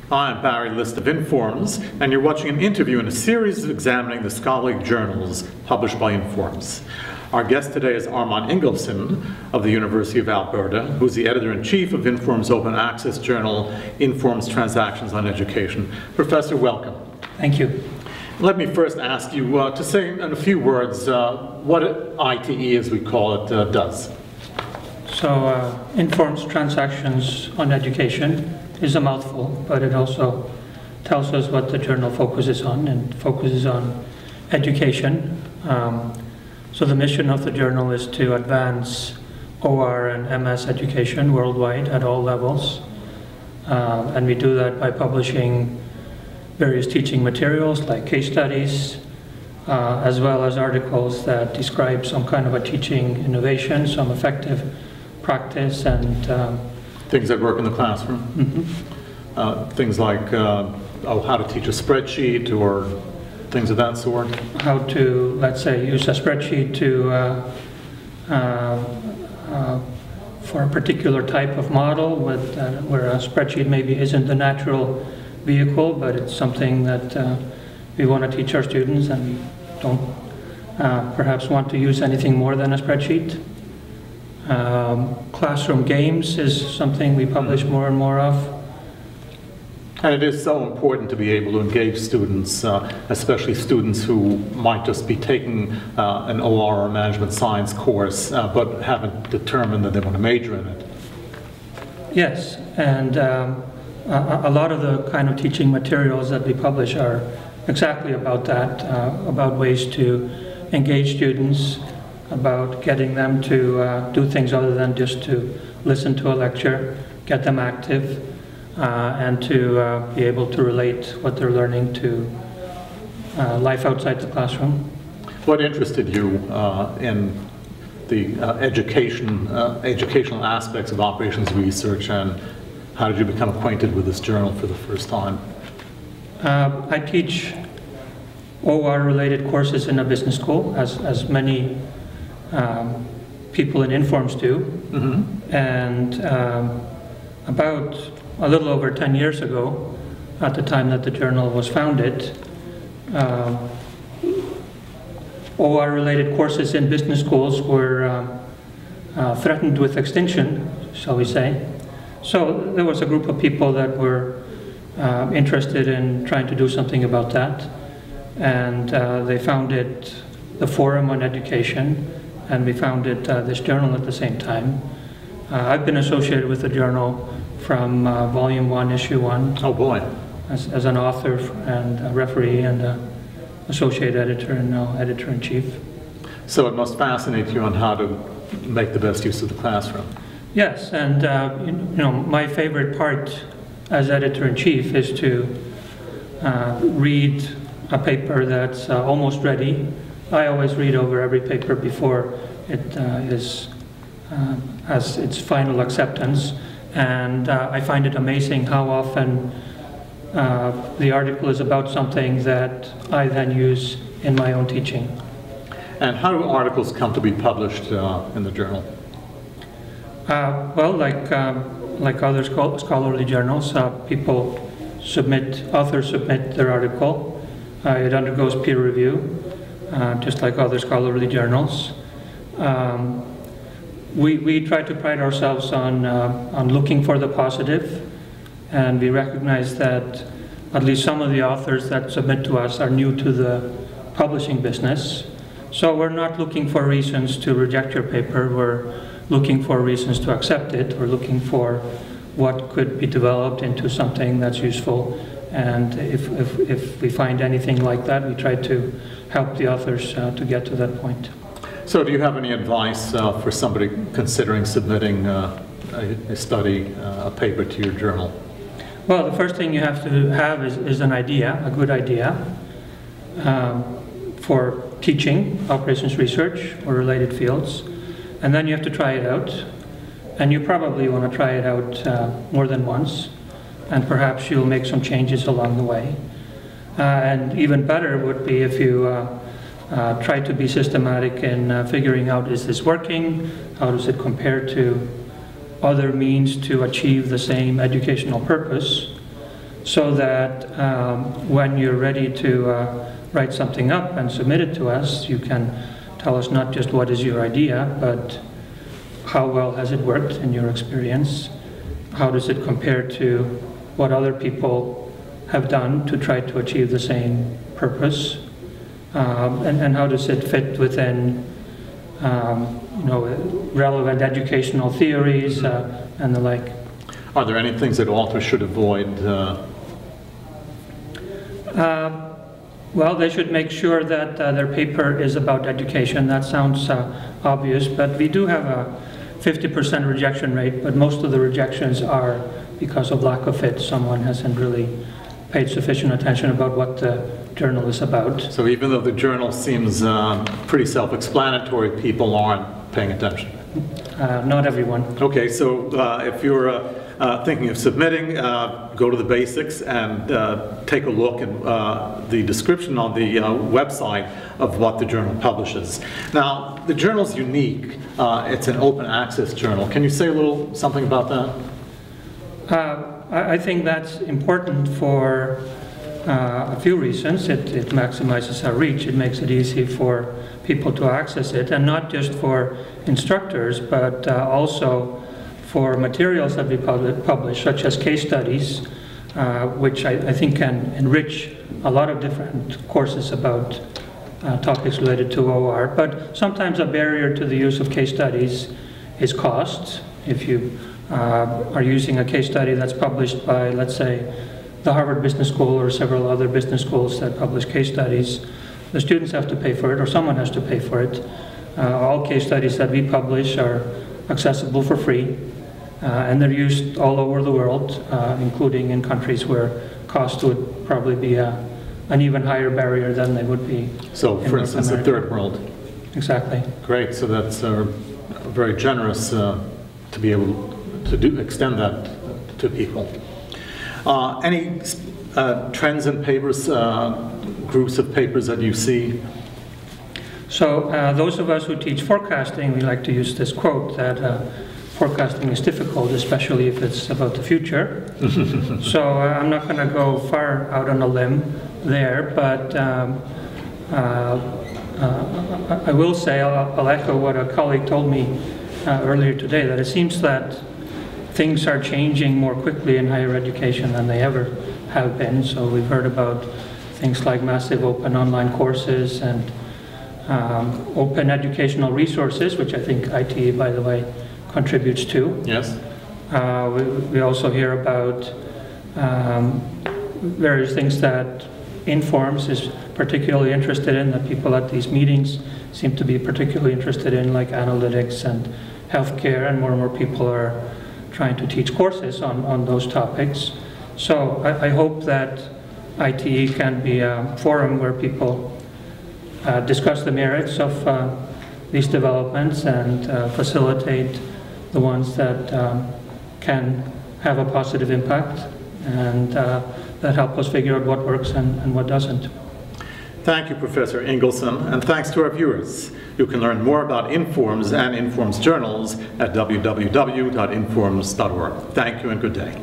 I'm Barry List of Informs, and you're watching an interview in a series examining the scholarly journals published by Informs. Our guest today is Armann Ingolfsson of the University of Alberta, who's the editor-in-chief of Informs open access journal, Informs Transactions on Education. Professor, welcome. Thank you. Let me first ask you to say in a few words what ITE, as we call it, does. So, Informs Transactions on Education is a mouthful, but it also tells us what the journal focuses on, and focuses on education. So the mission of the journal is to advance OR and MS education worldwide at all levels. And we do that by publishing various teaching materials like case studies, as well as articles that describe some kind of a teaching innovation, some effective practice, and things that work in the classroom. Mm-hmm. Things like how to teach a spreadsheet or things of that sort. How to, let's say, use a spreadsheet to for a particular type of model with, where a spreadsheet maybe isn't the natural vehicle, but it's something that we want to teach our students, and we don't perhaps want to use anything more than a spreadsheet. Classroom games is something we publish more and more of. And it is so important to be able to engage students, especially students who might just be taking an OR or management science course, but haven't determined that they want to major in it. Yes, and a lot of the kind of teaching materials that we publish are exactly about that, about ways to engage students, about getting them to do things other than just to listen to a lecture, get them active, and to be able to relate what they're learning to life outside the classroom. What interested you in the educational aspects of operations research, and how did you become acquainted with this journal for the first time? I teach OR-related courses in a business school, as many people in Informs do. Mm-hmm. And about a little over 10 years ago, at the time that the journal was founded, OR-related courses in business schools were threatened with extinction, shall we say. So there was a group of people that were interested in trying to do something about that, and they founded the Forum on Education, and we founded this journal at the same time. I've been associated with the journal from Volume 1, Issue 1. Oh boy. As an author and a referee and associate editor and now editor-in-chief. So it must fascinate you on how to make the best use of the classroom. Yes, and you know, my favorite part as editor-in-chief is to read a paper that's almost ready. I always read over every paper before it has its final acceptance, and I find it amazing how often the article is about something that I then use in my own teaching. And how do articles come to be published in the journal? Well, like other scholarly journals, authors submit their article. It undergoes peer review, just like other scholarly journals. We try to pride ourselves on looking for the positive, and we recognize that at least some of the authors that submit to us are new to the publishing business. So we're not looking for reasons to reject your paper, we're looking for reasons to accept it. We're looking for what could be developed into something that's useful, and if we find anything like that, we try to help the authors to get to that point. So do you have any advice for somebody considering submitting a study, a paper to your journal? Well, the first thing you have to have is an idea, a good idea, for teaching, operations research, or related fields. And then you have to try it out. And you probably want to try it out more than once. And perhaps you'll make some changes along the way. And even better would be if you try to be systematic in figuring out, is this working? How does it compare to other means to achieve the same educational purpose? so that when you're ready to write something up and submit it to us, you can tell us not just what is your idea, but how well has it worked in your experience? How does it compare to what other people have done to try to achieve the same purpose? And how does it fit within relevant educational theories and the like? Are there any things that authors should avoid? Well, they should make sure that their paper is about education. That sounds obvious, but we do have a 50% rejection rate, but most of the rejections are because of lack of fit. Someone hasn't really paid sufficient attention about what the journal is about. So even though the journal seems pretty self-explanatory, people aren't paying attention? Not everyone. Okay, so if you're thinking of submitting, go to the basics and take a look at the description on the website of what the journal publishes. Now, the journal's unique. It's an open access journal. Can you say a little something about that? I think that's important for a few reasons. It maximizes our reach. It makes it easy for people to access it, and not just for instructors, but also for materials that we publish, such as case studies, which I think can enrich a lot of different courses about topics related to OR. But sometimes a barrier to the use of case studies is cost. If you are using a case study that's published by, let's say, the Harvard Business School or several other business schools that publish case studies, the students have to pay for it, or someone has to pay for it. All case studies that we publish are accessible for free, and they're used all over the world, including in countries where cost would probably be an even higher barrier than they would be. So, for instance, the third world. Exactly. Great. So that's very generous to be able to extend that to people. Any trends in papers, groups of papers that you see? So those of us who teach forecasting, we like to use this quote that forecasting is difficult, especially if it's about the future. So I'm not going to go far out on a limb there, but I will say, I'll echo what a colleague told me earlier today, that it seems that things are changing more quickly in higher education than they ever have been. So we've heard about things like massive open online courses and open educational resources, which I think ITE, by the way, contributes to. Yes. We also hear about various things that Informs is particularly interested in, that people at these meetings seem to be particularly interested in, like analytics and healthcare, and more people are trying to teach courses on those topics. So I hope that ITE can be a forum where people discuss the merits of these developments and facilitate the ones that can have a positive impact and that help us figure out what works and what doesn't. Thank you, Professor Ingolfsson, and thanks to our viewers. You can learn more about Informs and Informs journals at www.informs.org. Thank you and good day.